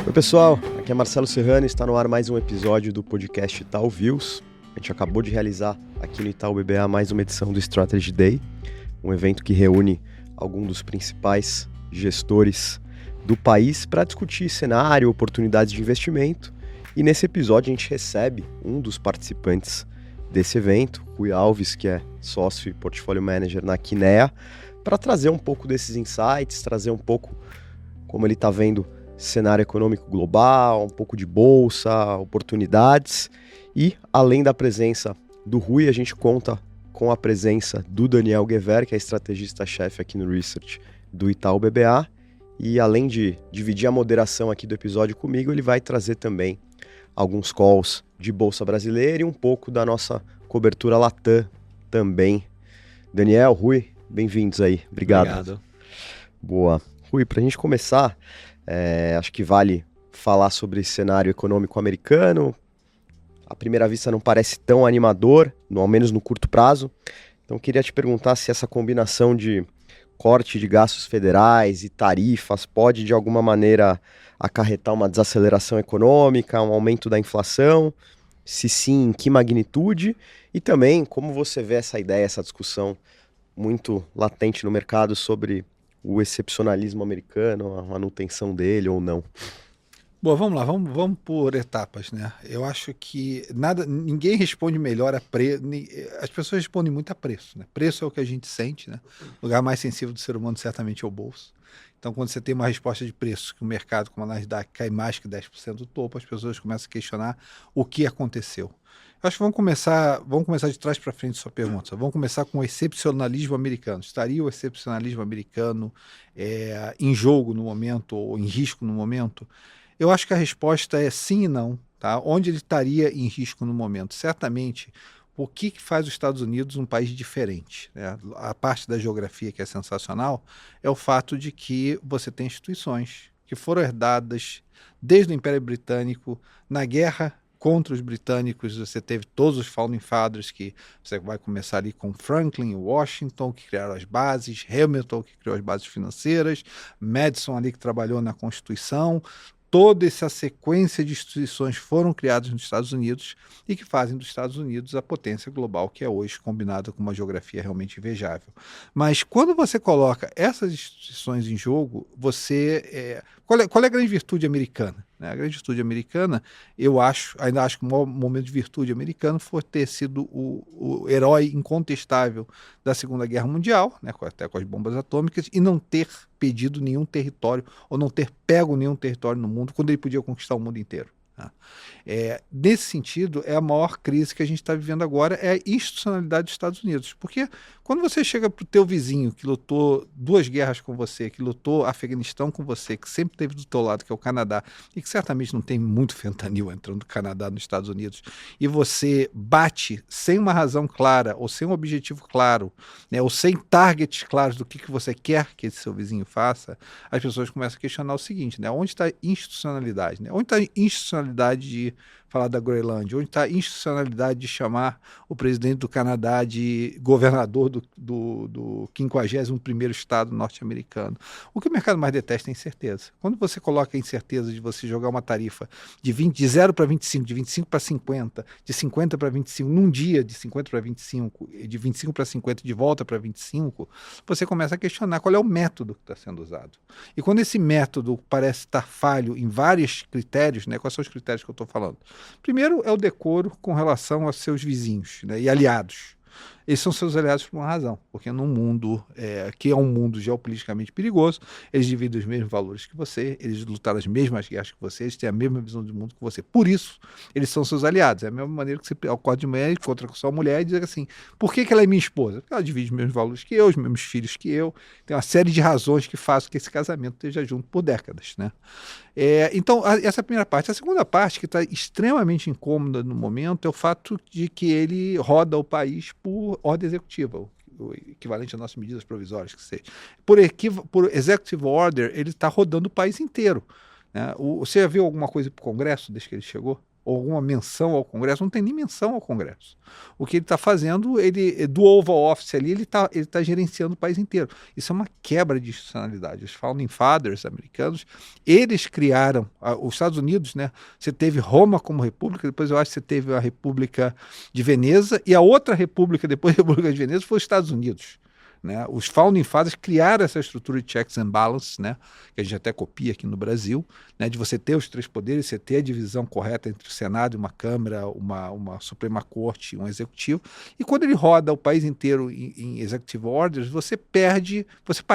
Oi pessoal, aqui é Marcelo Serrano e está no ar mais um episódio do podcast Itaú Views. A gente acabou de realizar aqui no Itaú BBA mais uma edição do Strategy Day, um evento que reúne alguns dos principais gestores do país para discutir cenário, oportunidades de investimento. E nesse episódio a gente recebe um dos participantes desse evento, Rui Alves, que é sócio e portfólio manager na Kinea, para trazer um pouco desses insights, trazer um pouco como ele está vendo cenário econômico global, um pouco de bolsa, oportunidades. E, além da presença do Rui, a gente conta com a presença do Daniel Gever, que é estrategista-chefe aqui no Research do Itaú BBA. E, além de dividir a moderação aqui do episódio comigo, ele vai trazer também alguns calls de Bolsa Brasileira e um pouco da nossa cobertura Latam também. Daniel, Rui, bem-vindos aí. Obrigado. Boa. Rui, para a gente começar, acho que vale falar sobre cenário econômico americano. À primeira vista não parece tão animador, ao menos no curto prazo. Então queria te perguntar se essa combinação de corte de gastos federais e tarifas pode de alguma maneira acarretar uma desaceleração econômica, um aumento da inflação, se sim, em que magnitude, e também como você vê essa ideia, essa discussão muito latente no mercado sobre o excepcionalismo americano, a manutenção dele ou não. Bom, vamos lá, vamos por etapas, né? Eu acho que ninguém responde melhor a preço. As pessoas respondem muito a preço, né? Preço é o que a gente sente, né? O lugar mais sensível do ser humano certamente é o bolso. Então, quando você tem uma resposta de preço que o mercado, como a Nasdaq, cai mais que 10% do topo, as pessoas começam a questionar o que aconteceu. Eu acho que vamos começar de trás para frente sua pergunta. Vamos começar com o excepcionalismo americano. Estaria o excepcionalismo americano em jogo no momento ou em risco no momento? Eu acho que a resposta é sim e não. Tá? Onde ele estaria em risco no momento? Certamente, o que faz os Estados Unidos um país diferente? Né? A parte da geografia que é sensacional é o fato de que você tem instituições que foram herdadas desde o Império Britânico, na guerra contra os britânicos. Você teve todos os Founding Fathers, que você vai começar ali com Franklin, Washington, que criaram as bases, Hamilton, que criou as bases financeiras, Madison ali que trabalhou na Constituição. Toda essa sequência de instituições foram criadas nos Estados Unidos e que fazem dos Estados Unidos a potência global que é hoje, combinada com uma geografia realmente invejável. Mas quando você coloca essas instituições em jogo, qual é a grande virtude americana? A grande virtude americana, ainda acho que o maior momento de virtude americano foi ter sido o herói incontestável da Segunda Guerra Mundial, né, até com as bombas atômicas, e não ter pedido nenhum território, ou não ter pego nenhum território no mundo, quando ele podia conquistar o mundo inteiro. Nesse sentido, a maior crise que a gente está vivendo agora é a institucionalidade dos Estados Unidos. Porque quando você chega para o teu vizinho, que lutou 2 guerras com você, que lutou Afeganistão com você, que sempre esteve do teu lado, que é o Canadá, e que certamente não tem muito fentanil entrando do Canadá nos Estados Unidos, e você bate sem uma razão clara, ou sem um objetivo claro, né, ou sem targets claros do que você quer que esse seu vizinho faça, as pessoas começam a questionar o seguinte, né, onde está a institucionalidade? Né? Onde está a institucionalidade de falar da Groenlândia? Onde está a institucionalidade de chamar o presidente do Canadá de governador do 51º estado norte-americano? O que o mercado mais detesta é incerteza. Quando você coloca a incerteza de você jogar uma tarifa de 0 para 25, de 25 para 50, de 50 para 25, num dia de 50 para 25, de 25 para 50 de volta para 25, você começa a questionar qual é o método que está sendo usado. E quando esse método parece estar falho em vários critérios, né, quais são os critérios que eu estou falando? Primeiro é o decoro com relação aos seus vizinhos, né, e aliados. Eles são seus aliados por uma razão, porque num mundo que é um mundo geopoliticamente perigoso, eles dividem os mesmos valores que você, eles lutaram as mesmas guerras que você, eles têm a mesma visão de mundo que você. Por isso, eles são seus aliados. É a mesma maneira que você acorda de manhã e encontra com sua mulher e diz assim, por que ela é minha esposa? Porque ela divide os mesmos valores que eu, os mesmos filhos que eu. Tem uma série de razões que fazem que esse casamento esteja junto por décadas, né? Então, essa é a primeira parte. A segunda parte, que está extremamente incômoda no momento, é o fato de que ele roda o país por ordem executiva, o equivalente às nossas medidas provisórias, que seja. Por executive order, ele está rodando o país inteiro. Né? Você já viu alguma coisa para o Congresso desde que ele chegou? ou alguma menção ao Congresso, não tem nem menção ao Congresso. O que ele está fazendo, ele do Oval Office ali, ele tá gerenciando o país inteiro. Isso é uma quebra de institucionalidade. Os Founding Fathers americanos, eles criaram, os Estados Unidos, né? Você teve Roma como república, depois eu acho que você teve a República de Veneza, e a outra república, depois da República de Veneza, foi os Estados Unidos. Né? Os Founding Fathers criaram essa estrutura de checks and balances, né? Que a gente até copia aqui no Brasil, né? De você ter os três poderes, você ter a divisão correta entre o Senado e uma Câmara, uma Suprema Corte e um Executivo. E quando ele roda o país inteiro em Executive Orders, você para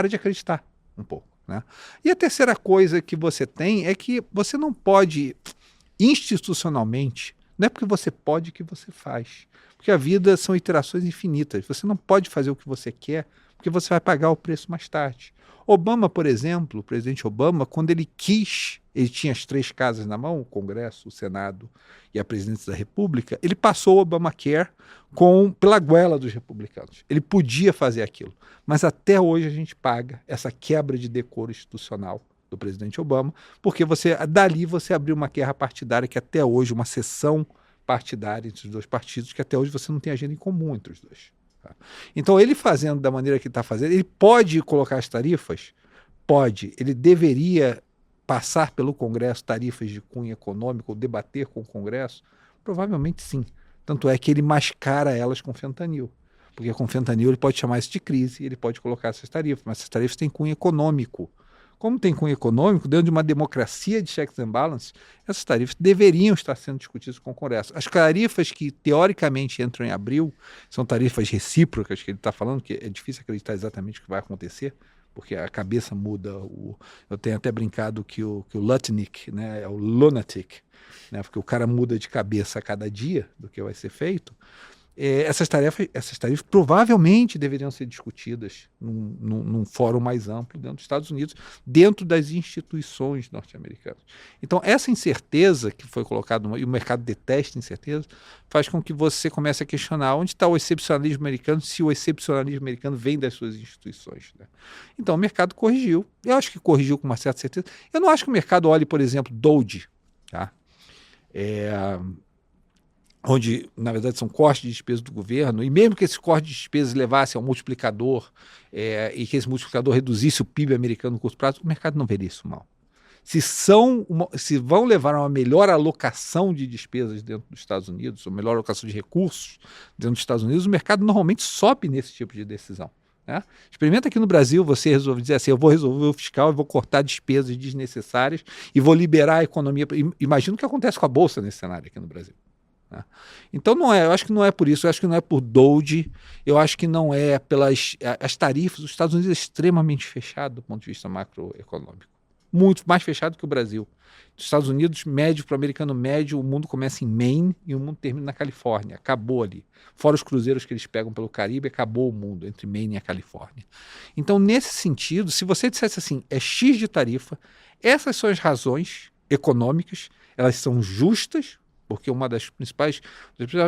de acreditar um pouco. Né? E a terceira coisa que você tem é que você não pode, institucionalmente, não é porque você pode que você faz. Porque a vida são iterações infinitas. Você não pode fazer o que você quer, porque você vai pagar o preço mais tarde. Obama, por exemplo, o presidente Obama, quando ele quis, ele tinha as três casas na mão, o Congresso, o Senado e a Presidência da República, ele passou o Obamacare pela goela dos republicanos. Ele podia fazer aquilo. Mas até hoje a gente paga essa quebra de decoro institucional do presidente Obama, porque dali você abriu uma guerra partidária que até hoje, uma sessão partidária entre os dois partidos, que até hoje você não tem agenda em comum entre os dois. Tá? Então, ele fazendo da maneira que está fazendo, ele pode colocar as tarifas? Pode. Ele deveria passar pelo Congresso tarifas de cunho econômico ou debater com o Congresso? Provavelmente sim. Tanto é que ele mascara elas com fentanil. Porque com fentanil ele pode chamar isso de crise, ele pode colocar essas tarifas, mas essas tarifas têm cunho econômico. Como tem cunho econômico, dentro de uma democracia de checks and balances, essas tarifas deveriam estar sendo discutidas com o Congresso. As tarifas que, teoricamente, entram em abril, são tarifas recíprocas, que ele está falando, que é difícil acreditar exatamente o que vai acontecer, porque a cabeça muda. Eu tenho até brincado que o Lutnick, né, é o lunatic, né, porque o cara muda de cabeça a cada dia do que vai ser feito. Essas tarifas provavelmente deveriam ser discutidas num fórum mais amplo dentro dos Estados Unidos, dentro das instituições norte-americanas. Então, essa incerteza que foi colocada, e o mercado detesta incerteza, faz com que você comece a questionar onde está o excepcionalismo americano, se o excepcionalismo americano vem das suas instituições. Né? Então, o mercado corrigiu. Eu acho que corrigiu com uma certa certeza. Eu não acho que o mercado olhe, por exemplo, DOGE, tá? Onde, na verdade, são cortes de despesa do governo, e mesmo que esses cortes de despesas levassem ao multiplicador e que esse multiplicador reduzisse o PIB americano no curto prazo, o mercado não veria isso mal. Se vão levar a uma melhor alocação de despesas dentro dos Estados Unidos, uma melhor alocação de recursos dentro dos Estados Unidos, o mercado normalmente sobe nesse tipo de decisão. Né? Experimenta aqui no Brasil, você resolve dizer assim, eu vou resolver o fiscal, eu vou cortar despesas desnecessárias e vou liberar a economia. Imagina o que acontece com a Bolsa nesse cenário aqui no Brasil. Então eu acho que não é por isso, eu acho que não é por DOGE, eu acho que não é pelas as tarifas. Os Estados Unidos é extremamente fechado do ponto de vista macroeconômico, muito mais fechado que o Brasil. Os Estados Unidos, médio para o americano médio, o mundo começa em Maine e o mundo termina na Califórnia, acabou ali. Fora os cruzeiros que eles pegam pelo Caribe, acabou o mundo entre Maine e a Califórnia. Então, nesse sentido, se você dissesse assim, é X de tarifa, essas são as razões econômicas, elas são justas, porque uma das principais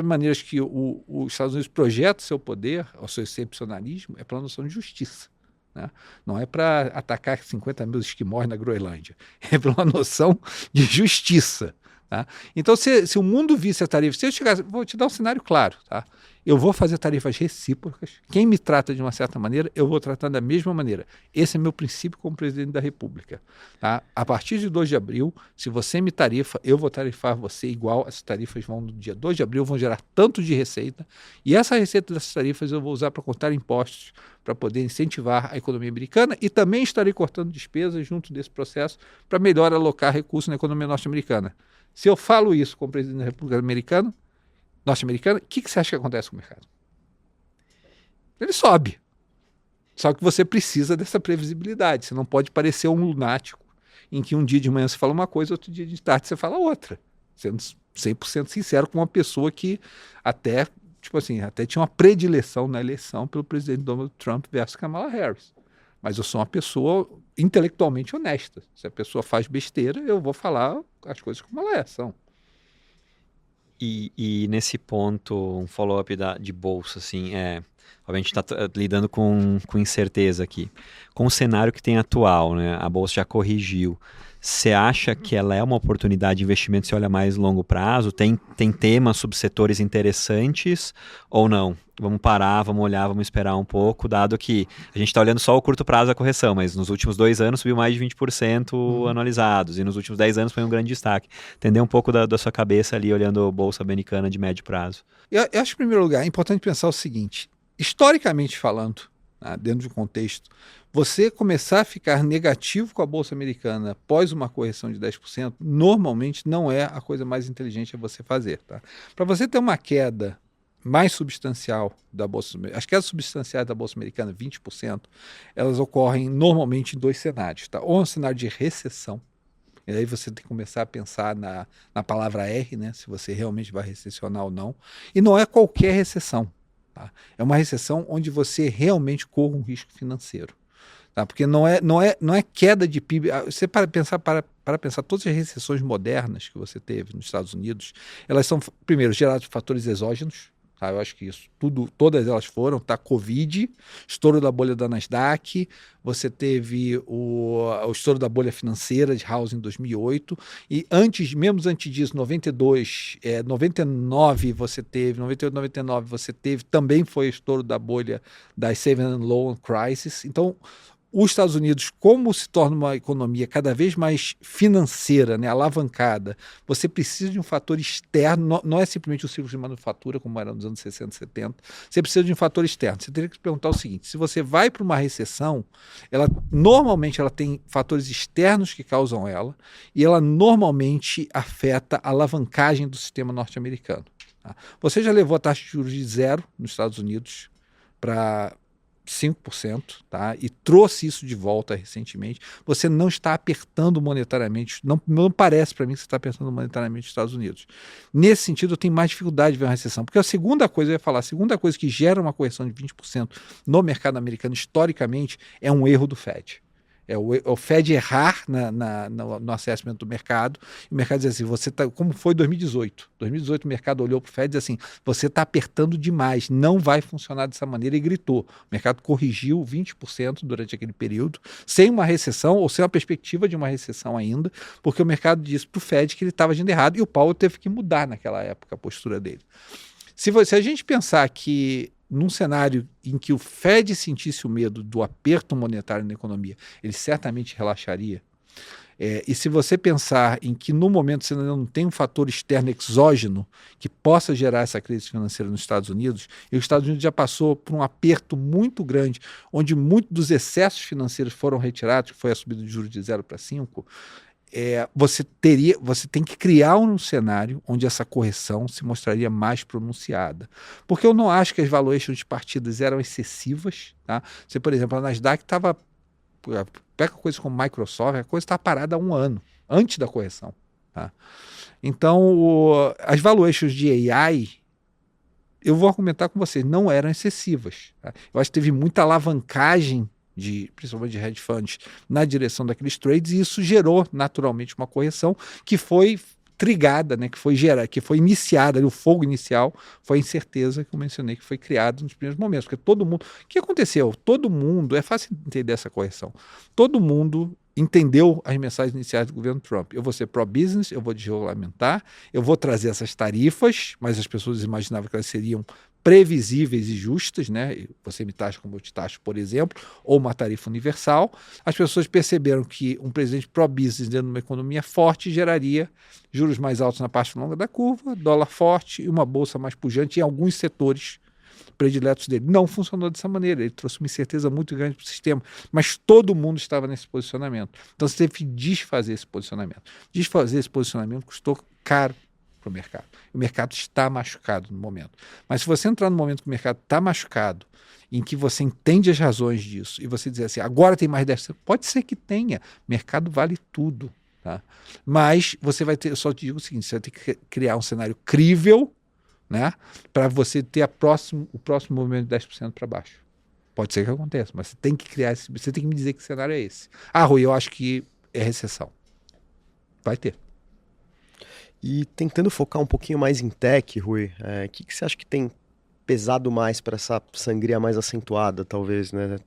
maneiras que os Estados Unidos projeta o seu poder, o seu excepcionalismo, é pela noção de justiça. Né? Não é para atacar 50 mil esquimós na Groenlândia, é pela noção de justiça. Tá? Então, se o mundo visse a tarifa, se eu chegasse, vou te dar um cenário claro, tá? Eu vou fazer tarifas recíprocas, quem me trata de uma certa maneira, eu vou tratar da mesma maneira. Esse é meu princípio como presidente da República. Tá? A partir de 2 de abril, se você me tarifa, eu vou tarifar você igual. Essas tarifas vão no dia 2 de abril, vão gerar tanto de receita, e essa receita dessas tarifas eu vou usar para cortar impostos, para poder incentivar a economia americana, e também estarei cortando despesas junto desse processo para melhor alocar recursos na economia norte-americana. Se eu falo isso como presidente da República norte-americana, o que você acha que acontece com o mercado? Ele sobe. Só que você precisa dessa previsibilidade. Você não pode parecer um lunático em que um dia de manhã você fala uma coisa, outro dia de tarde você fala outra. Sendo 100% sincero com uma pessoa que até tinha uma predileção na eleição pelo presidente Donald Trump versus Kamala Harris. Mas eu sou uma pessoa intelectualmente honesta. Se a pessoa faz besteira, eu vou falar as coisas como elas são. E nesse ponto, um follow-up de bolsa, assim, obviamente está lidando com incerteza aqui. Com o cenário que tem atual, né? A bolsa já corrigiu. você acha que ela é uma oportunidade de investimento, se olha mais longo prazo? Tem temas, subsetores interessantes ou não? Vamos parar, vamos olhar, vamos esperar um pouco, dado que a gente está olhando só o curto prazo da correção, mas nos últimos 2 anos subiu mais de 20% anualizados, e nos últimos 10 anos foi um grande destaque. Entender um pouco da sua cabeça ali, olhando a Bolsa Americana de médio prazo. Eu acho, em primeiro lugar, é importante pensar o seguinte, historicamente falando, dentro de um contexto, você começar a ficar negativo com a Bolsa Americana após uma correção de 10%, normalmente não é a coisa mais inteligente a você fazer. Tá? Para você ter uma queda mais substancial da Bolsa, as quedas substanciais da Bolsa Americana, 20%, elas ocorrem normalmente em 2 cenários. Tá? Ou um cenário de recessão, e aí você tem que começar a pensar na palavra R, né? Se você realmente vai recessionar ou não. E não é qualquer recessão. Tá? É uma recessão onde você realmente corre um risco financeiro. Tá? Porque não é queda de PIB. Você para pensar, todas as recessões modernas que você teve nos Estados Unidos, elas são, primeiro, geradas por fatores exógenos. Tá? Eu acho que isso, todas elas foram, tá? Covid, estouro da bolha da Nasdaq, você teve o estouro da bolha financeira de House em 2008, e mesmo antes disso, 92, 99 você teve, 98, 99 você teve, também foi o estouro da bolha das Saving and Loan Crisis. Então, os Estados Unidos, como se torna uma economia cada vez mais financeira, né, alavancada, você precisa de um fator externo, não é simplesmente o ciclo de manufatura, como era nos anos 60, 70, você precisa de um fator externo. Você teria que se perguntar o seguinte, se você vai para uma recessão, normalmente ela tem fatores externos que causam ela, e ela normalmente afeta a alavancagem do sistema norte-americano. Tá? Você já levou a taxa de juros de 0 nos Estados Unidos para 5%, tá? E trouxe isso de volta recentemente. Você não está apertando monetariamente, não parece para mim que você está apertando monetariamente os Estados Unidos. Nesse sentido, eu tenho mais dificuldade de ver uma recessão, porque a segunda coisa que gera uma correção de 20% no mercado americano, historicamente, é um erro do Fed. É o Fed errar no assessment do mercado, e o mercado diz assim, como foi 2018. 2018 o mercado olhou para o Fed e disse assim, você está apertando demais, não vai funcionar dessa maneira, e gritou. O mercado corrigiu 20% durante aquele período, sem uma recessão, ou sem uma perspectiva de uma recessão ainda, porque o mercado disse para o Fed que ele estava agindo errado, e o Powell teve que mudar naquela época a postura dele. Se a gente pensar que num cenário em que o Fed sentisse o medo do aperto monetário na economia, ele certamente relaxaria. E se você pensar em que no momento você ainda não tem um fator externo exógeno que possa gerar essa crise financeira nos Estados Unidos, e os Estados Unidos já passou por um aperto muito grande, onde muitos dos excessos financeiros foram retirados, que foi a subida de juros de 0 para 5, você tem que criar um cenário onde essa correção se mostraria mais pronunciada. Porque eu não acho que as valuations de partidas eram excessivas. Tá? Você, por exemplo, a Nasdaq estava... Pega coisas como Microsoft, a coisa está parada há 1 ano, antes da correção. Tá? Então, as valuations de AI, eu vou argumentar com vocês, não eram excessivas. Tá? Eu acho que teve muita alavancagem principalmente de hedge funds, na direção daqueles trades, e isso gerou naturalmente uma correção que foi trigada, né, que foi iniciada, o fogo inicial foi a incerteza que eu mencionei, que foi criado nos primeiros momentos, porque todo mundo... O que aconteceu? Todo mundo... É fácil entender essa correção. Todo mundo entendeu as mensagens iniciais do governo Trump. Eu vou ser pró-business, eu vou desregulamentar, eu vou trazer essas tarifas, mas as pessoas imaginavam que elas seriam previsíveis e justas, né? Você me taxa como eu te taxo, por exemplo, ou uma tarifa universal. As pessoas perceberam que um presidente pró-business dentro de uma economia forte geraria juros mais altos na parte longa da curva, dólar forte e uma bolsa mais pujante em alguns setores prediletos dele. Não funcionou dessa maneira, ele trouxe uma incerteza muito grande para o sistema, mas todo mundo estava nesse posicionamento. Então você teve que desfazer esse posicionamento. Desfazer esse posicionamento custou caro para o mercado. O mercado está machucado no momento. Mas se você entrar no momento que o mercado está machucado, em que você entende as razões disso, e você dizer assim, agora tem mais 10%, pode ser que tenha, mercado vale tudo. Tá? Mas você vai ter, eu só te digo o seguinte, você vai ter que criar um cenário crível, né, para você ter o próximo movimento de 10% para baixo. Pode ser que aconteça, mas você tem que criar você tem que me dizer que cenário é esse. Rui, eu acho que é recessão. Vai ter. E tentando focar um pouquinho mais em tech, Rui, o que você acha que tem pesado mais para essa sangria mais acentuada, talvez, né?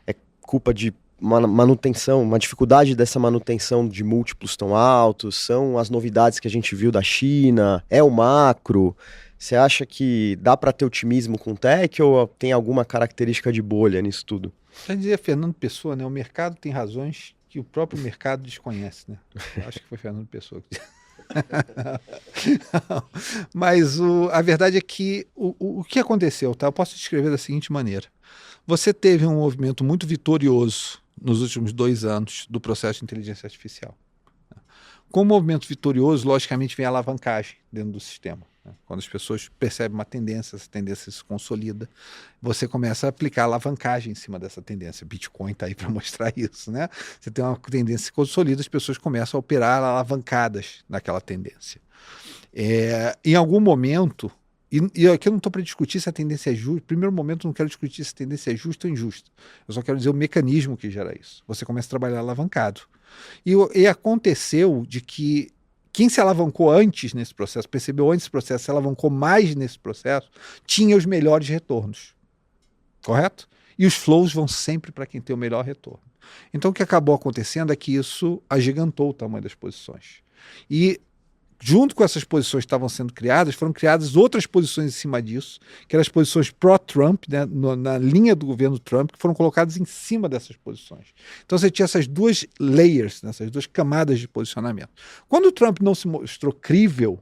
É culpa de manutenção, uma dificuldade dessa manutenção de múltiplos tão altos? São as novidades que a gente viu da China? É o macro? Você acha que dá para ter otimismo com tech ou tem alguma característica de bolha nisso tudo? Já dizia Fernando Pessoa, né? O mercado tem razões que o próprio mercado desconhece, né? Acho que foi Fernando Pessoa que disse. Mas a verdade é que o que aconteceu, tá? Eu posso descrever da seguinte maneira. Você teve um movimento muito vitorioso nos últimos 2 anos do processo de inteligência artificial. Com o movimento vitorioso, logicamente, vem a alavancagem dentro do sistema. Quando as pessoas percebem uma tendência, essa tendência se consolida, você começa a aplicar alavancagem em cima dessa tendência. Bitcoin está aí para mostrar isso, né? Você tem uma tendência que se consolida, as pessoas começam a operar alavancadas naquela tendência. Em algum momento, e aqui eu não estou para discutir se a tendência é justa. No primeiro momento, eu não quero discutir se a tendência é justa ou injusta. Eu só quero dizer o mecanismo que gera isso. Você começa a trabalhar alavancado. E aconteceu de que quem se alavancou antes nesse processo, percebeu antes desse processo, se alavancou mais nesse processo, tinha os melhores retornos. Correto? E os flows vão sempre para quem tem o melhor retorno. Então o que acabou acontecendo é que isso agigantou o tamanho das posições. E junto com essas posições que estavam sendo criadas, foram criadas outras posições em cima disso, que eram as posições pró-Trump, né, na linha do governo Trump, que foram colocadas em cima dessas posições. Então você tinha essas 2 layers, né, essas 2 camadas de posicionamento. Quando o Trump não se mostrou crível,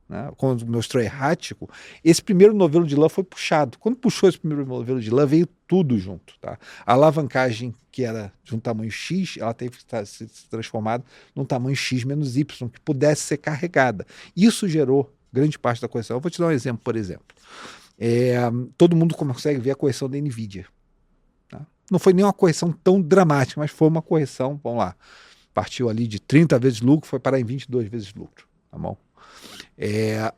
né, quando mostrou errático, esse primeiro novelo de lã foi puxado. Quando puxou esse primeiro novelo de lã, veio tudo junto. Tá? A alavancagem, que era de um tamanho X, ela teve que se transformada num tamanho X menos Y, que pudesse ser carregada. Isso gerou grande parte da correção. Eu vou te dar um exemplo, por exemplo. Todo mundo consegue ver a correção da NVIDIA. Tá? Não foi nem uma correção tão dramática, mas foi uma correção, vamos lá, partiu ali de 30 vezes lucro, foi parar em 22 vezes lucro. Tá bom?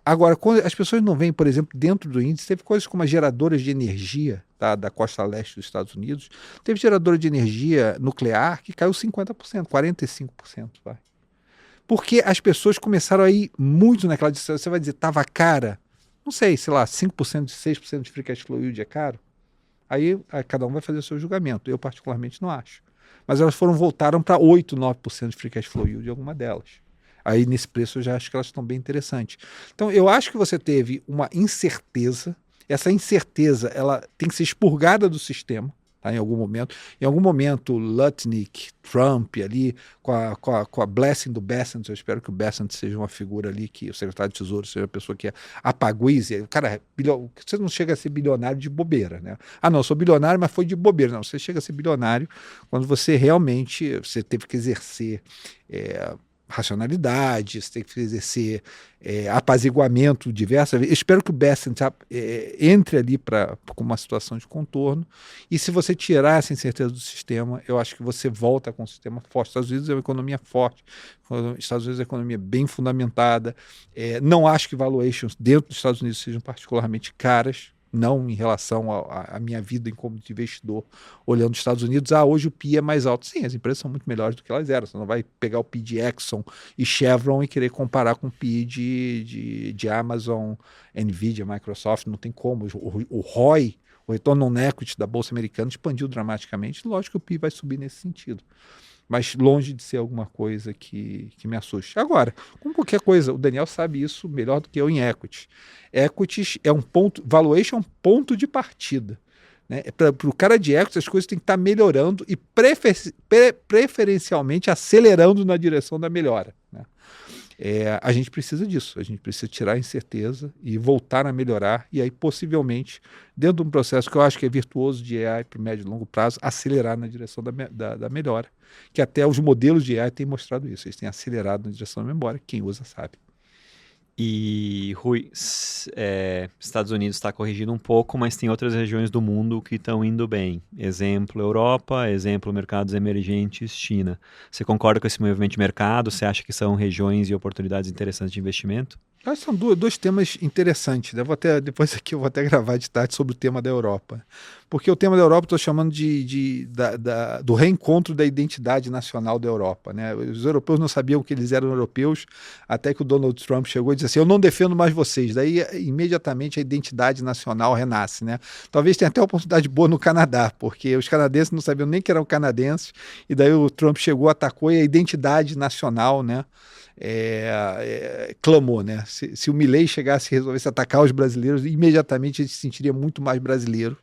Agora, quando as pessoas não veem, por exemplo, dentro do índice, teve coisas como as geradoras de energia, tá, da costa leste dos Estados Unidos, teve geradora de energia nuclear que caiu 50%, 45%. Vai. Porque as pessoas começaram a ir muito naquela distância. Você vai dizer, estava cara? Não sei, lá, 5%, 6% de free cash flow yield é caro? Aí cada um vai fazer o seu julgamento. Eu particularmente não acho. Mas elas voltaram para 8%, 9% de free cash flow yield, alguma delas. Aí nesse preço eu já acho que elas estão bem interessantes. Então eu acho que você teve uma incerteza. Essa incerteza ela tem que ser expurgada do sistema, tá, em algum momento. Em algum momento Lutnick, Trump ali, com a blessing do Bessent, eu espero que o Bessent seja uma figura ali, que o secretário de Tesouro seja a pessoa que apaguize. Cara, você não chega a ser bilionário de bobeira, né? Ah, não, eu sou bilionário, mas foi de bobeira. Não, você chega a ser bilionário quando você realmente teve que exercer racionalidade, você tem que exercer apaziguamento diversas vezes. Eu espero que o Bessent entre ali com uma situação de contorno, e se você tirar essa incerteza do sistema, eu acho que você volta com um sistema forte. Os Estados Unidos é uma economia forte, os Estados Unidos é uma economia bem fundamentada, não acho que valuations dentro dos Estados Unidos sejam particularmente caras, não em relação à minha vida como investidor, olhando os Estados Unidos, hoje o PI é mais alto. Sim, as empresas são muito melhores do que elas eram. Você não vai pegar o PI de Exxon e Chevron e querer comparar com o PI de Amazon, Nvidia, Microsoft, não tem como. O ROI, o retorno on equity da Bolsa Americana, expandiu dramaticamente. Lógico que o PI vai subir nesse sentido, mas longe de ser alguma coisa que me assuste. Agora, como qualquer coisa, o Daniel sabe isso melhor do que eu em equity. Equities é um ponto, valuation é um ponto de partida. Né? Para o cara de equity, as coisas têm que estar melhorando e preferencialmente acelerando na direção da melhora. Né? A gente precisa disso, a gente precisa tirar a incerteza e voltar a melhorar, e aí possivelmente, dentro de um processo que eu acho que é virtuoso de AI para o médio e longo prazo, acelerar na direção da melhora, que até os modelos de AI têm mostrado isso, eles têm acelerado na direção da memória, quem usa sabe. E, Rui, Estados Unidos está corrigindo um pouco, mas tem outras regiões do mundo que estão indo bem. Exemplo, Europa, exemplo, mercados emergentes, China. Você concorda com esse movimento de mercado? Você acha que são regiões e oportunidades interessantes de investimento? Eu acho que são dois temas interessantes, né? Depois aqui eu vou até gravar de tarde sobre o tema da Europa. Porque o tema da Europa eu estou chamando do reencontro da identidade nacional da Europa, né? Os europeus não sabiam que eles eram europeus, até que o Donald Trump chegou e disse assim, eu não defendo mais vocês. Daí, imediatamente, a identidade nacional renasce, né? Talvez tenha até uma oportunidade boa no Canadá, porque os canadenses não sabiam nem que eram canadenses, e daí o Trump chegou, atacou, e a identidade nacional, né? Clamou, né? Se o Milei chegasse e resolvesse atacar os brasileiros, imediatamente ele se sentiria muito mais brasileiro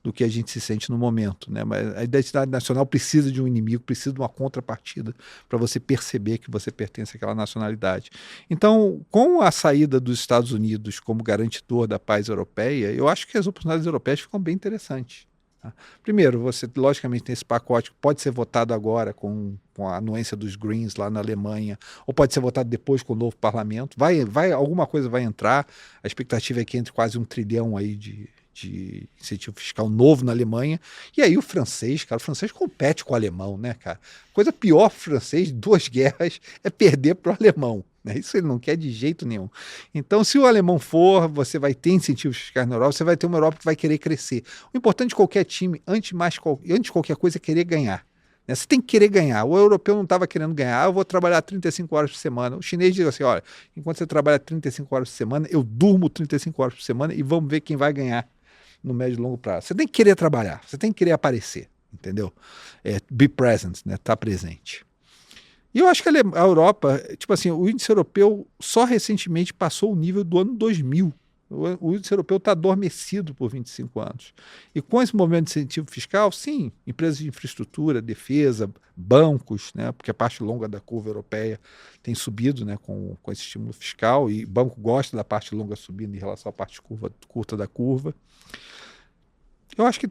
do que a gente se sente no momento, né? Mas a identidade nacional precisa de um inimigo, precisa de uma contrapartida para você perceber que você pertence àquela nacionalidade. Então, com a saída dos Estados Unidos como garantidor da paz europeia, eu acho que as oportunidades europeias ficam bem interessantes. Tá? Primeiro, você logicamente tem esse pacote que pode ser votado agora com a anuência dos Greens lá na Alemanha, ou pode ser votado depois com o novo parlamento. Alguma coisa vai entrar. A expectativa é que entre quase 1 trilhão aí de incentivo fiscal novo na Alemanha. E aí o francês compete com o alemão, né, cara? Coisa pior pro francês, 2 guerras, é perder pro alemão. Né? Isso ele não quer de jeito nenhum. Então, se o alemão for, você vai ter incentivos fiscais na Europa, você vai ter uma Europa que vai querer crescer. O importante de qualquer time, antes de qualquer coisa, é querer ganhar. Né? Você tem que querer ganhar. O europeu não estava querendo ganhar. Eu vou trabalhar 35 horas por semana. O chinês diz assim, olha, enquanto você trabalha 35 horas por semana, eu durmo 35 horas por semana e vamos ver quem vai ganhar no médio e longo prazo. Você tem que querer trabalhar, você tem que querer aparecer, entendeu? Be present, né? Tá presente. E eu acho que a Europa, tipo assim, o índice europeu só recentemente passou o nível do ano 2000. O índice europeu está adormecido por 25 anos. E com esse movimento de incentivo fiscal, sim, empresas de infraestrutura, defesa, bancos, né, porque a parte longa da curva europeia tem subido, né, com esse estímulo fiscal, e o banco gosta da parte longa subindo em relação à parte curta da curva. Eu acho que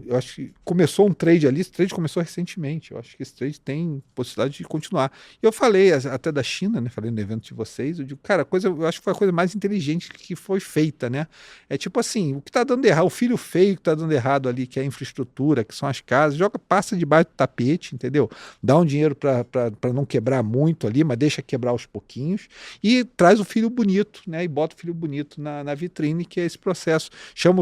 eu acho que começou um trade ali, esse trade começou recentemente, eu acho que esse trade tem possibilidade de continuar. E eu falei até da China, né, falei no evento de vocês, eu digo, cara, eu acho que foi a coisa mais inteligente que foi feita, né? É tipo assim, o que está dando errado, o filho feio que está dando errado ali, que é a infraestrutura, que são as casas, passa debaixo do tapete, entendeu? Dá um dinheiro para não quebrar muito ali, mas deixa quebrar aos pouquinhos, e traz o filho bonito, né, e bota o filho bonito na vitrine, que é esse processo. Chama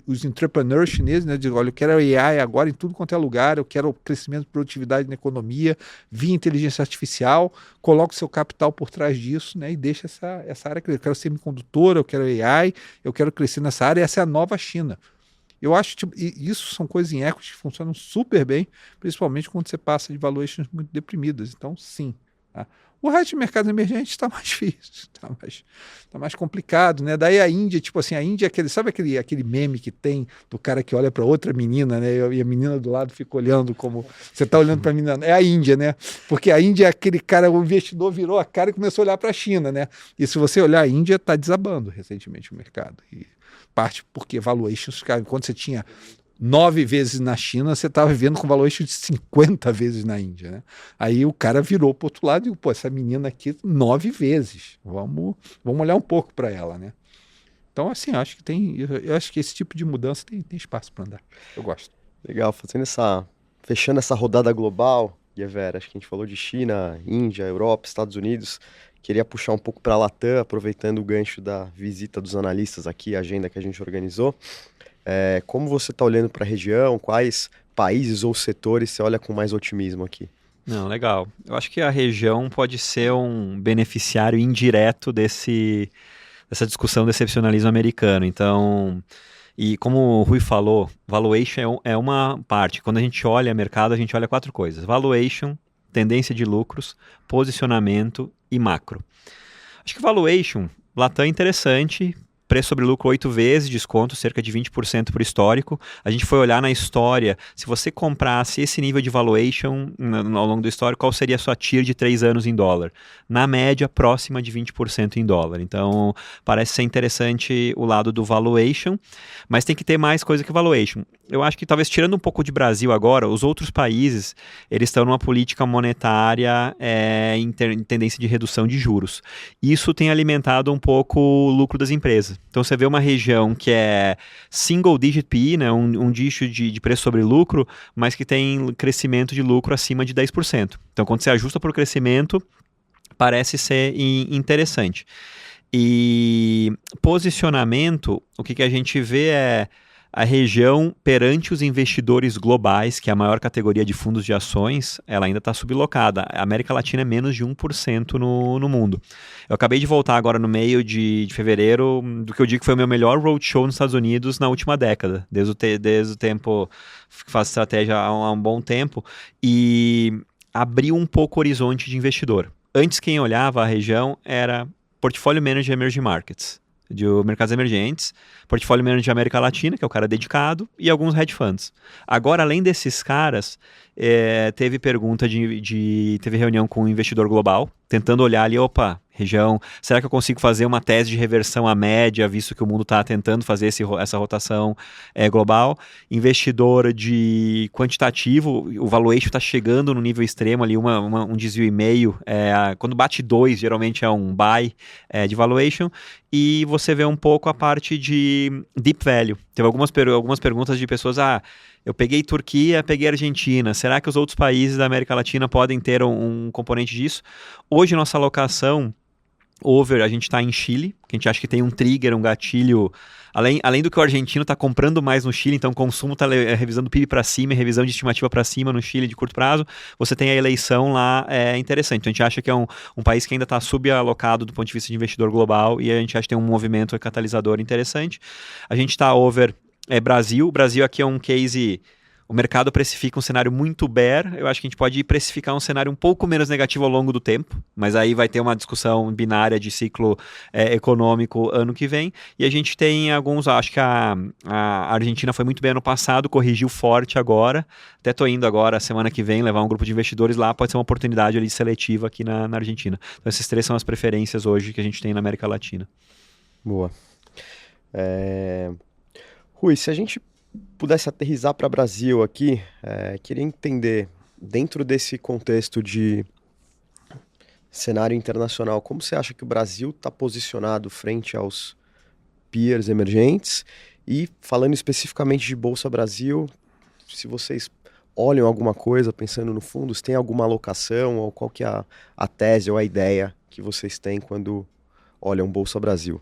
os entrepreneurs chineses, né? Digo, olha, eu quero AI agora em tudo quanto é lugar, eu quero crescimento de produtividade na economia, via inteligência artificial, coloca o seu capital por trás disso, né? E deixa essa área crescer. Eu quero semicondutora, eu quero AI, eu quero crescer nessa área, essa é a nova China. Eu acho que isso são coisas em equity que funcionam super bem, principalmente quando você passa de valuations muito deprimidas. Então, sim. Tá? O resto de mercados emergentes está mais difícil, está mais complicado, né? Daí a Índia, tipo assim, a Índia, sabe aquele meme que tem do cara que olha para outra menina, né? E a menina do lado fica olhando como você está olhando para a menina. É a Índia, né? Porque a Índia é aquele cara, o investidor virou a cara e começou a olhar para a China, né? E se você olhar, a Índia está desabando recentemente o mercado. E parte porque valuations, quando você tinha 9 vezes na China, você estava vivendo com valuation de 50 vezes na Índia, né? Aí o cara virou para o outro lado e, pô, essa menina aqui 9 vezes. Vamos olhar um pouco para ela, né? Então, assim, eu acho que esse tipo de mudança tem espaço para andar. Eu gosto. Legal, fechando essa rodada global, Guevara, acho que a gente falou de China, Índia, Europa, Estados Unidos. Queria puxar um pouco para a Latam, aproveitando o gancho da visita dos analistas aqui, a agenda que a gente organizou. Como você está olhando para a região? Quais países ou setores você olha com mais otimismo aqui? Não, legal. Eu acho que a região pode ser um beneficiário indireto dessa discussão do excepcionalismo americano. Então, e como o Rui falou, valuation é uma parte. Quando a gente olha mercado, a gente olha 4 coisas. Valuation, tendência de lucros, posicionamento e macro. Acho que valuation, Latam é interessante. Preço sobre lucro 8 vezes, desconto cerca de 20% por histórico. A gente foi olhar na história, se você comprasse esse nível de valuation ao longo do histórico, qual seria a sua TIR de 3 anos em dólar? Na média, próxima de 20% em dólar. Então, parece ser interessante o lado do valuation, mas tem que ter mais coisa que valuation. Eu acho que talvez tirando um pouco de Brasil agora, os outros países, eles estão numa política monetária em tendência de redução de juros. Isso tem alimentado um pouco o lucro das empresas. Então você vê uma região que é single digit PE, né, um dígito de preço sobre lucro, mas que tem crescimento de lucro acima de 10%. Então quando você ajusta para o crescimento, parece ser interessante. E posicionamento, o que a gente vê é a região perante os investidores globais, que é a maior categoria de fundos de ações, ela ainda está sublocada. A América Latina é menos de 1% no mundo. Eu acabei de voltar agora no meio de fevereiro do que eu digo que foi o meu melhor roadshow nos Estados Unidos na última década, desde o tempo que faço estratégia há um bom tempo, e abriu um pouco o horizonte de investidor. Antes, quem olhava a região era portfólio manager de emerging markets, de mercados emergentes, portfólio manager de América Latina, que é o cara dedicado, e alguns hedge funds. Agora, além desses caras, teve teve reunião com um investidor global, tentando olhar ali, região, será que eu consigo fazer uma tese de reversão à média, visto que o mundo está tentando fazer essa rotação global? Investidor de quantitativo, o valuation está chegando no nível extremo ali, um desvio e meio, quando bate 2, geralmente é um buy de valuation, e você vê um pouco a parte de deep value. Teve algumas perguntas de pessoas, eu peguei Turquia, peguei Argentina, será que os outros países da América Latina podem ter um componente disso? Hoje, nossa alocação a gente está em Chile, que a gente acha que tem um trigger, um gatilho, além do que o argentino está comprando mais no Chile, então o consumo está revisando o PIB para cima, revisão de estimativa para cima no Chile de curto prazo, você tem a eleição lá interessante. Então a gente acha que é um país que ainda está subalocado do ponto de vista de investidor global e a gente acha que tem um movimento catalisador interessante. A gente está over Brasil. O Brasil aqui é um case... O mercado precifica um cenário muito bear, eu acho que a gente pode precificar um cenário um pouco menos negativo ao longo do tempo, mas aí vai ter uma discussão binária de ciclo econômico ano que vem, e a gente tem acho que a Argentina foi muito bem ano passado, corrigiu forte agora, até estou indo agora, semana que vem, levar um grupo de investidores lá, pode ser uma oportunidade ali seletiva aqui na Argentina. Então esses 3 são as preferências hoje que a gente tem na América Latina. Boa. Rui, se a gente pudesse aterrissar para o Brasil aqui, queria entender, dentro desse contexto de cenário internacional, como você acha que o Brasil está posicionado frente aos peers emergentes? E falando especificamente de Bolsa Brasil, se vocês olham alguma coisa pensando no fundo, se tem alguma alocação ou qual que é a tese ou a ideia que vocês têm quando olham Bolsa Brasil?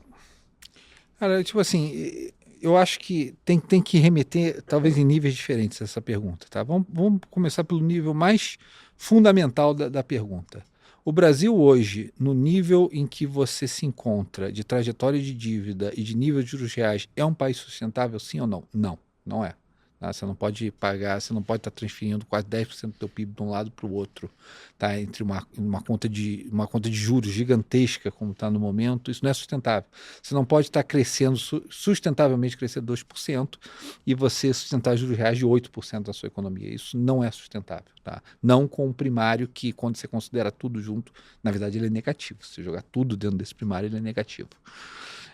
Cara, tipo assim... Eu acho que tem que remeter, talvez, em níveis diferentes essa pergunta. Tá? Vamos começar pelo nível mais fundamental da pergunta. O Brasil hoje, no nível em que você se encontra de trajetória de dívida e de nível de juros reais, é um país sustentável, sim ou não? Não, não é. Tá? Você não pode pagar, você não pode estar transferindo quase 10% do teu PIB de um lado para o outro, tá? Entre uma conta de juros gigantesca como está no momento, isso não é sustentável. Você não pode estar crescendo, sustentavelmente crescendo 2% e você sustentar juros reais de 8% da sua economia. Isso não é sustentável. Tá? Não com o primário que, quando você considera tudo junto, na verdade ele é negativo. Se você jogar tudo dentro desse primário, ele é negativo.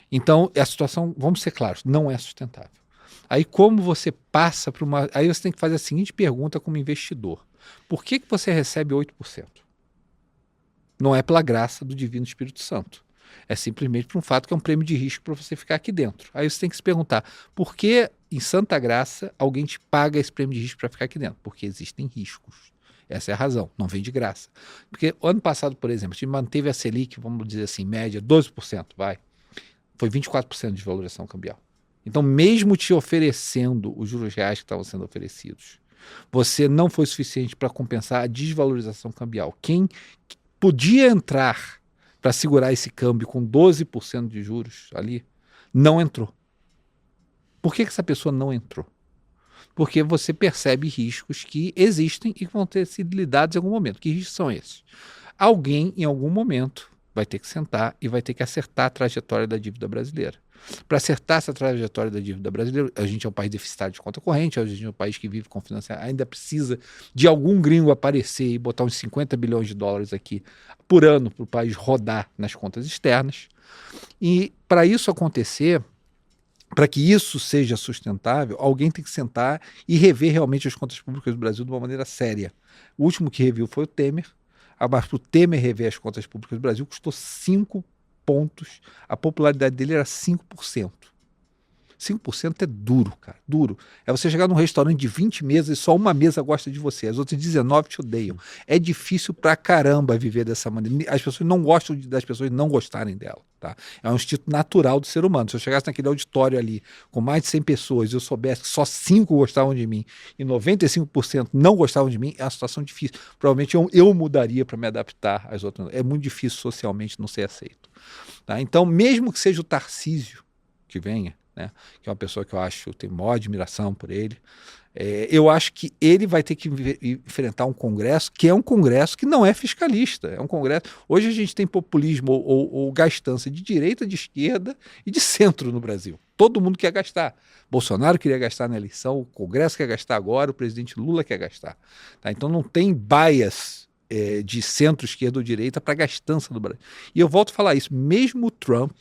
Então, a situação, vamos ser claros, não é sustentável. Aí como você passa para uma... Aí você tem que fazer a seguinte pergunta como investidor. Por que você recebe 8%? Não é pela graça do Divino Espírito Santo. É simplesmente por um fato que é um prêmio de risco para você ficar aqui dentro. Aí você tem que se perguntar, por que em Santa Graça alguém te paga esse prêmio de risco para ficar aqui dentro? Porque existem riscos. Essa é a razão, não vem de graça. Porque ano passado, por exemplo, a gente manteve a Selic, vamos dizer assim, média, 12%, foi 24% de desvalorização cambial. Então, mesmo te oferecendo os juros reais que estavam sendo oferecidos, você não foi suficiente para compensar a desvalorização cambial. Quem podia entrar para segurar esse câmbio com 12% de juros ali, não entrou. Por que essa pessoa não entrou? Porque você percebe riscos que existem e que vão ter sido lidados em algum momento. Que riscos são esses? Alguém, em algum momento, vai ter que sentar e vai ter que acertar a trajetória da dívida brasileira. Para acertar essa trajetória da dívida brasileira, a gente é um país deficitário de conta corrente, a gente é um país que vive com financiamento, ainda precisa de algum gringo aparecer e botar uns 50 bilhões de dólares aqui por ano para o país rodar nas contas externas. E para isso acontecer, para que isso seja sustentável, alguém tem que sentar e rever realmente as contas públicas do Brasil de uma maneira séria. O último que reviu foi o Temer. Mas para o Temer rever as contas públicas do Brasil custou 5 pontos. A popularidade dele era 5%. 5% é duro, cara, duro. É você chegar num restaurante de 20 mesas e só uma mesa gosta de você, as outras 19 te odeiam. É difícil pra caramba viver dessa maneira. As pessoas não gostam das pessoas não gostarem dela. Tá? É um instinto natural do ser humano. Se eu chegasse naquele auditório ali com mais de 100 pessoas e eu soubesse que só 5 gostavam de mim e 95% não gostavam de mim, é uma situação difícil. Provavelmente eu mudaria para me adaptar às outras. É muito difícil socialmente não ser aceito. Tá? Então, mesmo que seja o Tarcísio que venha, né, que é uma pessoa que eu acho, tenho maior admiração por ele, eu acho que ele vai ter que enfrentar um Congresso que é um Congresso que não é fiscalista. É um Congresso. Hoje a gente tem populismo ou gastança de direita, de esquerda e de centro no Brasil. Todo mundo quer gastar. Bolsonaro queria gastar na eleição, o Congresso quer gastar agora, o presidente Lula quer gastar. Tá? Então não tem bias de centro, esquerda ou direita para gastança do Brasil. E eu volto a falar isso, mesmo o Trump,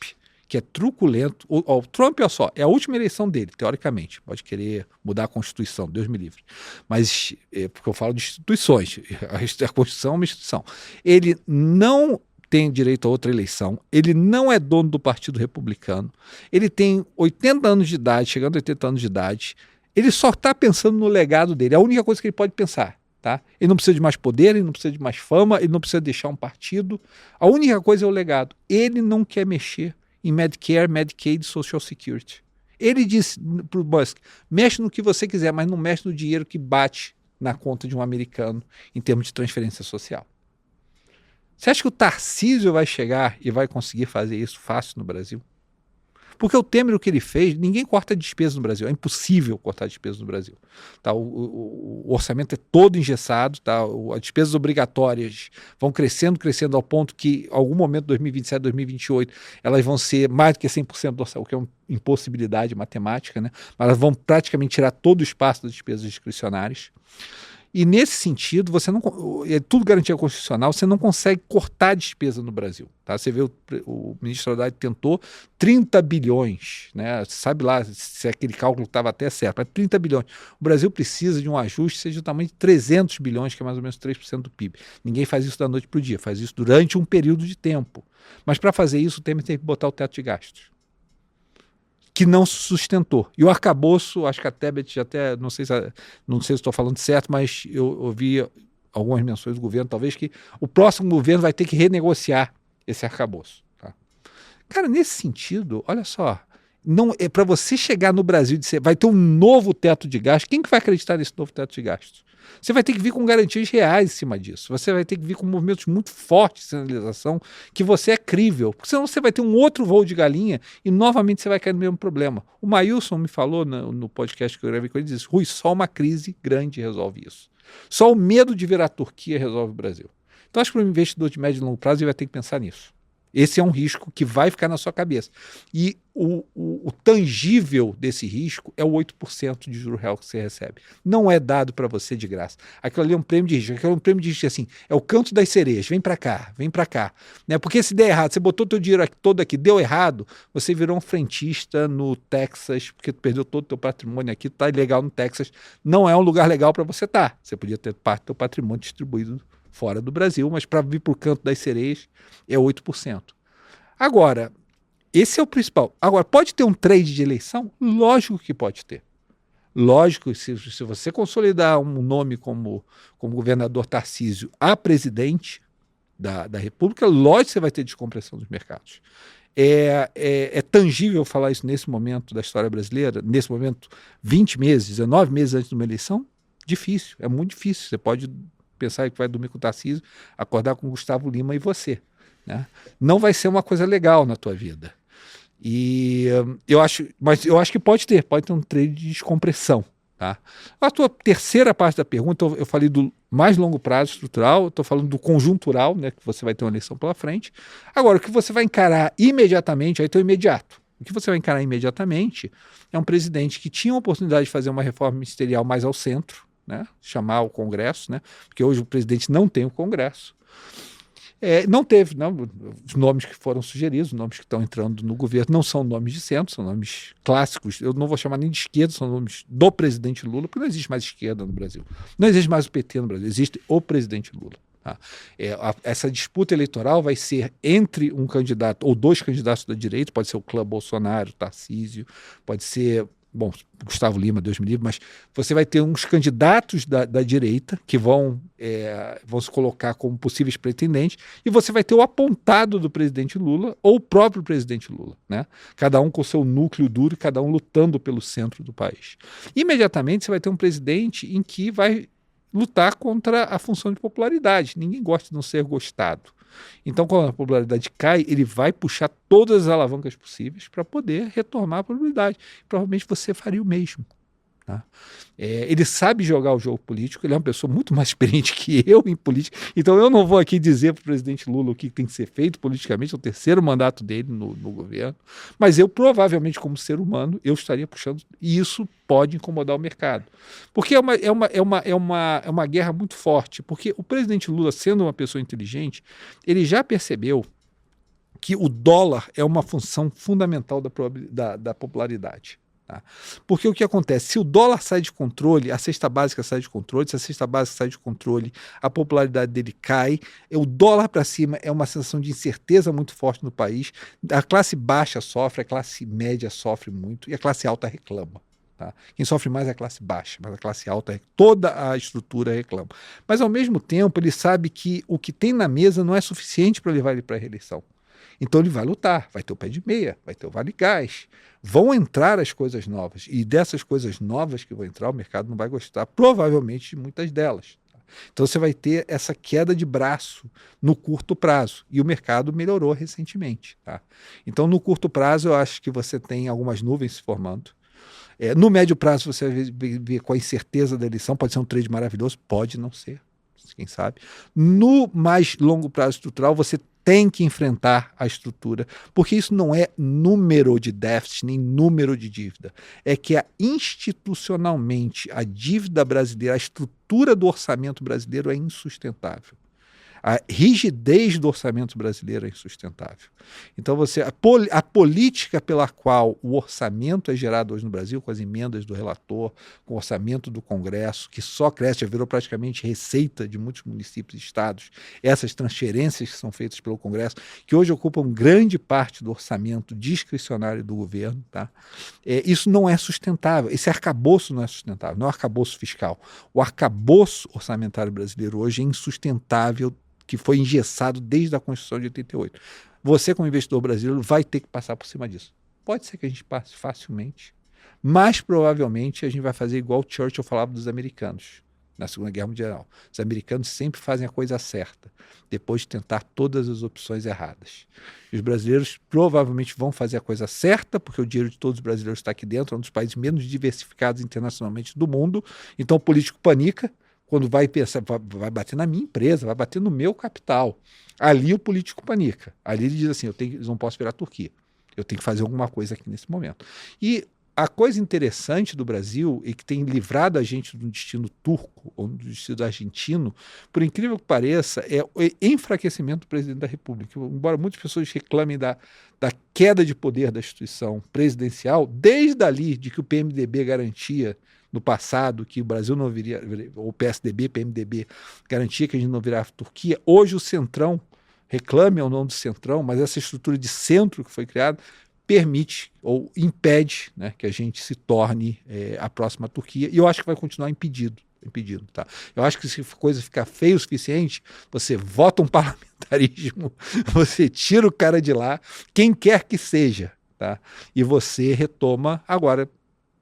que é truculento. O Trump, olha só, é a última eleição dele, teoricamente. Pode querer mudar a Constituição, Deus me livre. Mas, porque eu falo de instituições, a Constituição é uma instituição. Ele não tem direito a outra eleição, ele não é dono do Partido Republicano, ele tem 80 anos de idade, chegando a 80 anos de idade, ele só está pensando no legado dele, é a única coisa que ele pode pensar. Tá? Ele não precisa de mais poder, ele não precisa de mais fama, ele não precisa deixar um partido, a única coisa é o legado. Ele não quer mexer em Medicare, Medicaid, Social Security. Ele disse para o Musk, mexe no que você quiser, mas não mexe no dinheiro que bate na conta de um americano em termos de transferência social. Você acha que o Tarcísio vai chegar e vai conseguir fazer isso fácil no Brasil? Porque o Temer, o que ele fez, ninguém corta despesa no Brasil. É impossível cortar despesa no Brasil. Tá? O orçamento é todo engessado. Tá? As despesas obrigatórias vão crescendo ao ponto que, em algum momento, 2027, 2028, elas vão ser mais do que 100% do orçamento, o que é uma impossibilidade matemática, né? Mas elas vão praticamente tirar todo o espaço das despesas discricionárias. E nesse sentido, você não, é tudo garantia constitucional, você não consegue cortar a despesa no Brasil. Tá? Você vê o ministro Haddad tentou 30 bilhões, né? Sabe lá se aquele cálculo estava até certo, mas 30 bilhões. O Brasil precisa de um ajuste seja do tamanho de 300 bilhões, que é mais ou menos 3% do PIB. Ninguém faz isso da noite para o dia, faz isso durante um período de tempo. Mas para fazer isso, o Temer tem que botar o teto de gastos, que não se sustentou. E o arcabouço, acho que a Tebet até, não sei se estou falando certo, mas eu ouvi algumas menções do governo, talvez, que o próximo governo vai ter que renegociar esse arcabouço. Tá? Cara, nesse sentido, olha só, não é para você chegar no Brasil e dizer vai ter um novo teto de gastos, quem que vai acreditar nesse novo teto de gastos? Você vai ter que vir com garantias reais em cima disso. Você vai ter que vir com movimentos muito fortes de sinalização que você é crível. Porque senão você vai ter um outro voo de galinha e novamente você vai cair no mesmo problema. O Maílson me falou no podcast que eu gravei com ele, disse, Rui, só uma crise grande resolve isso. Só o medo de virar a Turquia resolve o Brasil. Então acho que para um investidor de médio e longo prazo ele vai ter que pensar nisso. Esse é um risco que vai ficar na sua cabeça. E o tangível desse risco é o 8% de juros real que você recebe. Não é dado para você de graça. Aquilo ali é um prêmio de risco. Aquilo é um prêmio de risco assim, é o canto das sereias. Vem para cá, vem para cá. Né? Porque se der errado, você botou teu dinheiro todo aqui, deu errado, você virou um frentista no Texas, porque tu perdeu todo o teu patrimônio aqui, tu tá ilegal no Texas. Não é um lugar legal para você estar. Você podia ter parte do teu patrimônio distribuído fora do Brasil, mas para vir para o canto das sereias é 8%. Agora, esse é o principal. Agora, pode ter um trade de eleição? Lógico que pode ter. Lógico, se você consolidar um nome como governador Tarcísio a presidente da República, lógico que você vai ter descompressão dos mercados. É tangível falar isso nesse momento da história brasileira, nesse momento, 20 meses, 19 meses antes de uma eleição? Difícil, é muito difícil. Você pode pensar que vai dormir com o Tarcísio, acordar com o Gustavo Lima e você. Né? Não vai ser uma coisa legal na tua vida. E eu acho que pode ter um trade de descompressão. Tá? A tua terceira parte da pergunta, eu falei do mais longo prazo estrutural, eu estou falando do conjuntural, né, que você vai ter uma eleição pela frente. Agora, o que você vai encarar imediatamente, aí tem o imediato. O que você vai encarar imediatamente é um presidente que tinha a oportunidade de fazer uma reforma ministerial mais ao centro, né, chamar o Congresso, né, porque hoje o presidente não tem o Congresso. Não teve, não, os nomes que foram sugeridos, os nomes que estão entrando no governo, não são nomes de centro, são nomes clássicos, eu não vou chamar nem de esquerda, são nomes do presidente Lula, porque não existe mais esquerda no Brasil, não existe mais o PT no Brasil, existe o presidente Lula. Tá? Essa disputa eleitoral vai ser entre um candidato ou dois candidatos da direita, pode ser o clã Bolsonaro, Tarcísio, pode ser bom, Gustavo Lima, Deus me livre, mas você vai ter uns candidatos da direita que vão se colocar como possíveis pretendentes, e você vai ter o apontado do presidente Lula ou o próprio presidente Lula, né? Cada um com o seu núcleo duro e cada um lutando pelo centro do país. Imediatamente você vai ter um presidente em que vai lutar contra a função de popularidade. Ninguém gosta de não ser gostado. Então, quando a popularidade cai, ele vai puxar todas as alavancas possíveis para poder retomar a popularidade. Provavelmente você faria o mesmo. Tá? Ele sabe jogar o jogo político, ele é uma pessoa muito mais experiente que eu em política, então eu não vou aqui dizer para o presidente Lula o que tem que ser feito politicamente, é o terceiro mandato dele no governo, mas eu provavelmente como ser humano, eu estaria puxando, e isso pode incomodar o mercado, porque é uma guerra muito forte, porque o presidente Lula, sendo uma pessoa inteligente, ele já percebeu que o dólar é uma função fundamental da popularidade. Tá? Porque o que acontece? Se o dólar sai de controle, a cesta básica sai de controle, se a cesta básica sai de controle, a popularidade dele cai, o dólar para cima é uma sensação de incerteza muito forte no país, a classe baixa sofre, a classe média sofre muito e a classe alta reclama. Tá? Quem sofre mais é a classe baixa, mas a classe alta, toda a estrutura reclama. Mas ao mesmo tempo ele sabe que o que tem na mesa não é suficiente para levar ele para a reeleição. Então ele vai lutar, vai ter o pé de meia, vai ter o Vale Gás, vão entrar as coisas novas, e dessas coisas novas que vão entrar, o mercado não vai gostar, provavelmente, de muitas delas. Então você vai ter essa queda de braço no curto prazo, e o mercado melhorou recentemente. Tá? Então no curto prazo eu acho que você tem algumas nuvens se formando. No médio prazo você vai ver com a incerteza da eleição, pode ser um trade maravilhoso, pode não ser, quem sabe. No mais longo prazo estrutural você tem que enfrentar a estrutura, porque isso não é número de déficit, nem número de dívida. É que institucionalmente a dívida brasileira, a estrutura do orçamento brasileiro é insustentável. A rigidez do orçamento brasileiro é insustentável. Então, a política pela qual o orçamento é gerado hoje no Brasil, com as emendas do relator, com o orçamento do Congresso, que só cresce, já virou praticamente receita de muitos municípios e estados, essas transferências que são feitas pelo Congresso, que hoje ocupam grande parte do orçamento discricionário do governo, tá? Isso não é sustentável. Esse arcabouço não é sustentável, não é um arcabouço fiscal. O arcabouço orçamentário brasileiro hoje é insustentável, que foi engessado desde a Constituição de 88. Você, como investidor brasileiro, vai ter que passar por cima disso. Pode ser que a gente passe facilmente, mas provavelmente a gente vai fazer igual o Churchill falava dos americanos na Segunda Guerra Mundial. Os americanos sempre fazem a coisa certa, depois de tentar todas as opções erradas. E os brasileiros provavelmente vão fazer a coisa certa, porque o dinheiro de todos os brasileiros está aqui dentro, é um dos países menos diversificados internacionalmente do mundo, então o político panica, quando vai pensar, vai bater na minha empresa, vai bater no meu capital. Ali o político panica. Ali ele diz assim, eu não posso virar a Turquia. Eu tenho que fazer alguma coisa aqui nesse momento. E a coisa interessante do Brasil, e que tem livrado a gente do destino turco ou do destino argentino, por incrível que pareça, é o enfraquecimento do presidente da República. Embora muitas pessoas reclamem da queda de poder da instituição presidencial, desde ali de que o PMDB garantia no passado que o Brasil não viria, ou PSDB, PMDB, garantia que a gente não virava Turquia. Hoje o Centrão, reclame ou não do Centrão, mas essa estrutura de centro que foi criada permite ou impede, né, que a gente se torne a próxima Turquia, e eu acho que vai continuar impedido. Tá? Eu acho que se a coisa ficar feia o suficiente, você vota um parlamentarismo, você tira o cara de lá, quem quer que seja, tá? E você retoma agora.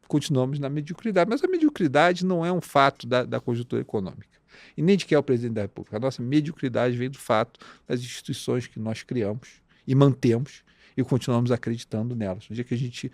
Continuamos na mediocridade, mas a mediocridade não é um fato da conjuntura econômica, e nem de quem é o presidente da República. A nossa mediocridade vem do fato das instituições que nós criamos e mantemos e continuamos acreditando nelas. No dia que a gente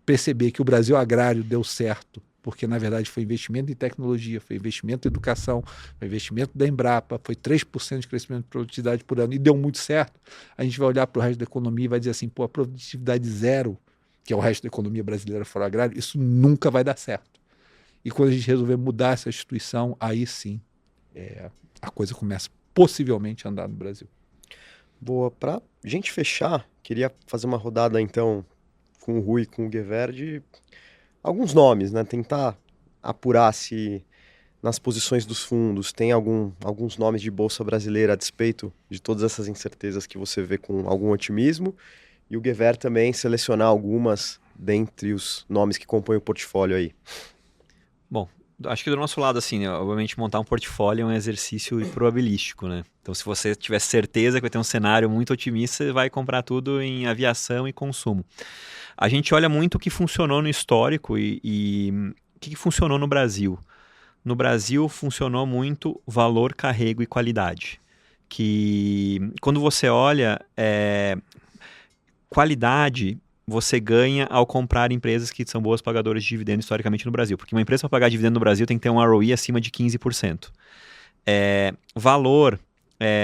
perceber que o Brasil agrário deu certo, porque na verdade foi investimento em tecnologia, foi investimento em educação, foi investimento da Embrapa, foi 3% de crescimento de produtividade por ano e deu muito certo, a gente vai olhar para o resto da economia e vai dizer assim, pô, a produtividade zero, que é o resto da economia brasileira fora agrário, isso nunca vai dar certo. E quando a gente resolver mudar essa instituição, aí sim a coisa começa possivelmente a andar no Brasil. Boa, para gente fechar, queria fazer uma rodada então com o Rui e com o Geverdi, alguns nomes, né? Tentar apurar se nas posições dos fundos tem alguns nomes de bolsa brasileira a despeito de todas essas incertezas que você vê com algum otimismo, e o Gever também selecionar algumas dentre os nomes que compõem o portfólio aí? Bom, acho que do nosso lado, assim, né, obviamente montar um portfólio é um exercício probabilístico, né? Então, se você tiver certeza que vai ter um cenário muito otimista, você vai comprar tudo em aviação e consumo. A gente olha muito o que funcionou no histórico e o que funcionou no Brasil. No Brasil, funcionou muito valor, carrego e qualidade. Que quando você olha, qualidade você ganha ao comprar empresas que são boas pagadoras de dividendo historicamente no Brasil. Porque uma empresa para pagar dividendo no Brasil tem que ter um ROE acima de 15%. Valor,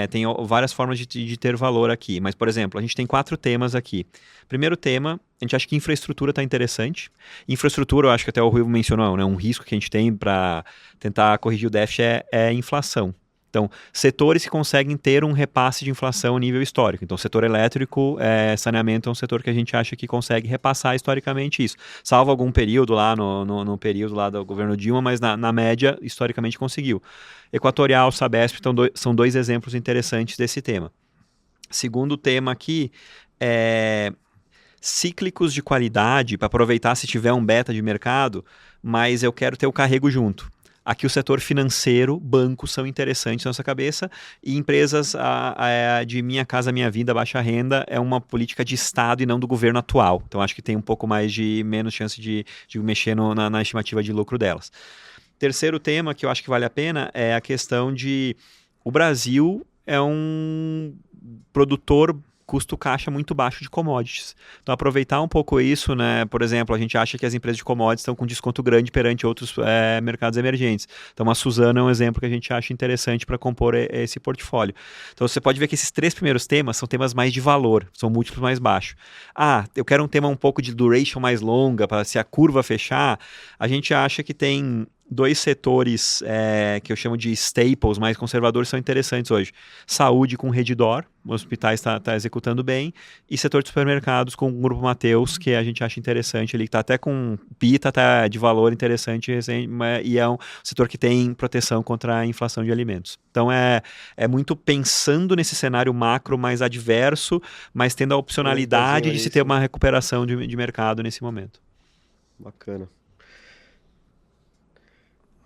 tem várias formas de ter valor aqui. Mas, por exemplo, a gente tem 4 temas aqui. Primeiro tema, a gente acha que infraestrutura está interessante. Infraestrutura, eu acho que até o Rui mencionou, né? Um risco que a gente tem para tentar corrigir o déficit é inflação. Então, setores que conseguem ter um repasse de inflação a nível histórico. Então, setor elétrico, saneamento é um setor que a gente acha que consegue repassar historicamente isso. Salvo algum período lá, no período lá do governo Dilma, mas na média, historicamente conseguiu. Equatorial, Sabesp, então, são 2 exemplos interessantes desse tema. Segundo tema aqui, cíclicos de qualidade, para aproveitar se tiver um beta de mercado, mas eu quero ter o carrego junto. Aqui o setor financeiro, bancos são interessantes na nossa cabeça e empresas de Minha Casa Minha Vida, baixa renda, é uma política de Estado e não do governo atual. Então acho que tem um pouco mais menos chance de mexer na estimativa de lucro delas. Terceiro tema que eu acho que vale a pena é a questão de o Brasil é um produtor custo caixa muito baixo de commodities. Então, aproveitar um pouco isso, né? Por exemplo, a gente acha que as empresas de commodities estão com desconto grande perante outros mercados emergentes. Então, a Suzano é um exemplo que a gente acha interessante para compor esse portfólio. Então, você pode ver que esses 3 primeiros temas são temas mais de valor, são múltiplos mais baixos. Eu quero um tema um pouco de duration mais longa, para se a curva fechar, a gente acha que tem 2 setores que eu chamo de staples, mais conservadores, são interessantes hoje. Saúde com Redditor, os hospitais está executando bem, e setor de supermercados com o Grupo Mateus, que a gente acha interessante, ele está até com PITA, tá de valor interessante, e é um setor que tem proteção contra a inflação de alimentos. Então é muito pensando nesse cenário macro mais adverso, mas tendo a opcionalidade de se ter uma recuperação de mercado nesse momento. Bacana.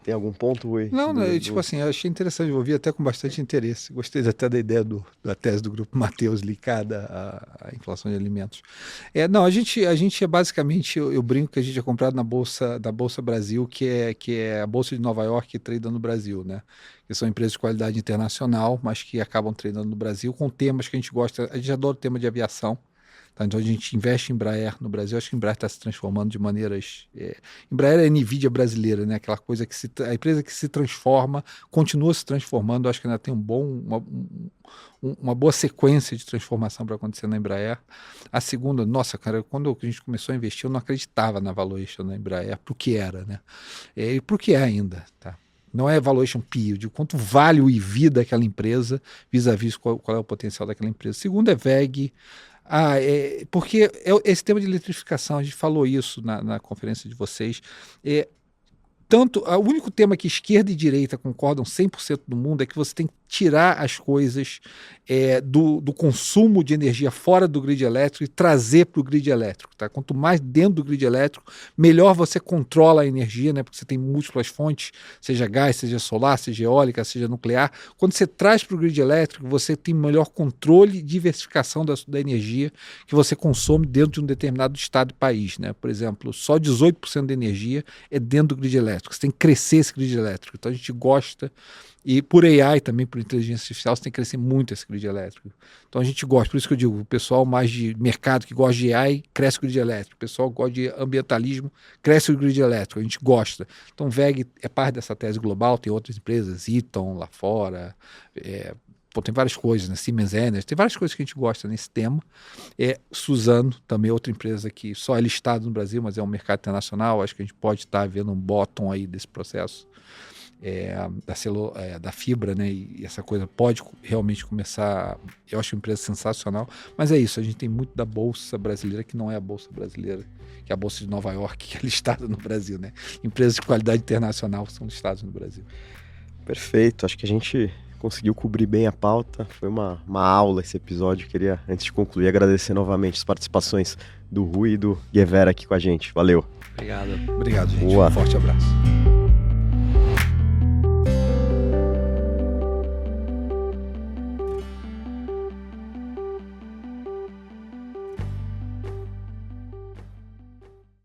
Tem algum ponto, Rui? Não, tipo assim, eu achei interessante, eu ouvi até com bastante interesse. Gostei até da ideia da tese do Grupo Mateus ligada à inflação de alimentos. Não, a gente é basicamente, eu brinco que a gente é comprado da Bolsa Brasil, que é a Bolsa de Nova York que trada no Brasil, né? Que são empresas de qualidade internacional, mas que acabam tradando no Brasil com temas que a gente gosta. A gente adora o tema de aviação. Tá? Então a gente investe em Embraer no Brasil. Acho que a Embraer está se transformando de maneiras... Embraer é a NVIDIA brasileira, né? Aquela coisa que a empresa que se transforma, continua se transformando. Acho que ainda tem uma boa sequência de transformação para acontecer na Embraer. A segunda, nossa, cara, quando a gente começou a investir, eu não acreditava na valuation da Embraer, pro que era, né? E pro que é ainda, tá? Não é valuation PE, de quanto vale o EV daquela empresa, vis-à-vis qual é o potencial daquela empresa. Segundo é VEG. Porque esse tema de eletrificação, a gente falou isso na conferência de vocês, o único tema que esquerda e direita concordam 100% no mundo é que você tem que tirar as coisas do consumo de energia fora do grid elétrico e trazer para o grid elétrico. Tá? Quanto mais dentro do grid elétrico, melhor você controla a energia, né? Porque você tem múltiplas fontes, seja gás, seja solar, seja eólica, seja nuclear. Quando você traz para o grid elétrico, você tem melhor controle e diversificação da energia que você consome dentro de um determinado estado e país. Né? Por exemplo, só 18% da energia é dentro do grid elétrico. Você tem que crescer esse grid elétrico. Então a gente gosta... E por AI também, por inteligência artificial, você tem que crescer muito esse grid elétrico. Então a gente gosta, por isso que eu digo, o pessoal mais de mercado que gosta de AI, cresce o grid elétrico. O pessoal que gosta de ambientalismo, cresce o grid elétrico. A gente gosta. Então VEG é parte dessa tese global, tem outras empresas, Eaton lá fora, tem várias coisas, né? Siemens Energy, tem várias coisas que a gente gosta nesse tema. Suzano, também outra empresa que só é listada no Brasil, mas é um mercado internacional, acho que a gente pode estar vendo um bottom aí desse processo. Da fibra, né? E essa coisa pode realmente começar. Eu acho uma empresa sensacional, mas é isso. A gente tem muito da Bolsa Brasileira que não é a Bolsa Brasileira, que é a Bolsa de Nova York, que é listada no Brasil, né? Empresas de qualidade internacional são listadas no Brasil. Perfeito. Acho que a gente conseguiu cobrir bem a pauta. Foi uma aula esse episódio. Queria, antes de concluir, agradecer novamente as participações do Rui e do Guevara aqui com a gente. Valeu. Obrigado. Obrigado, gente. Boa. Um forte abraço.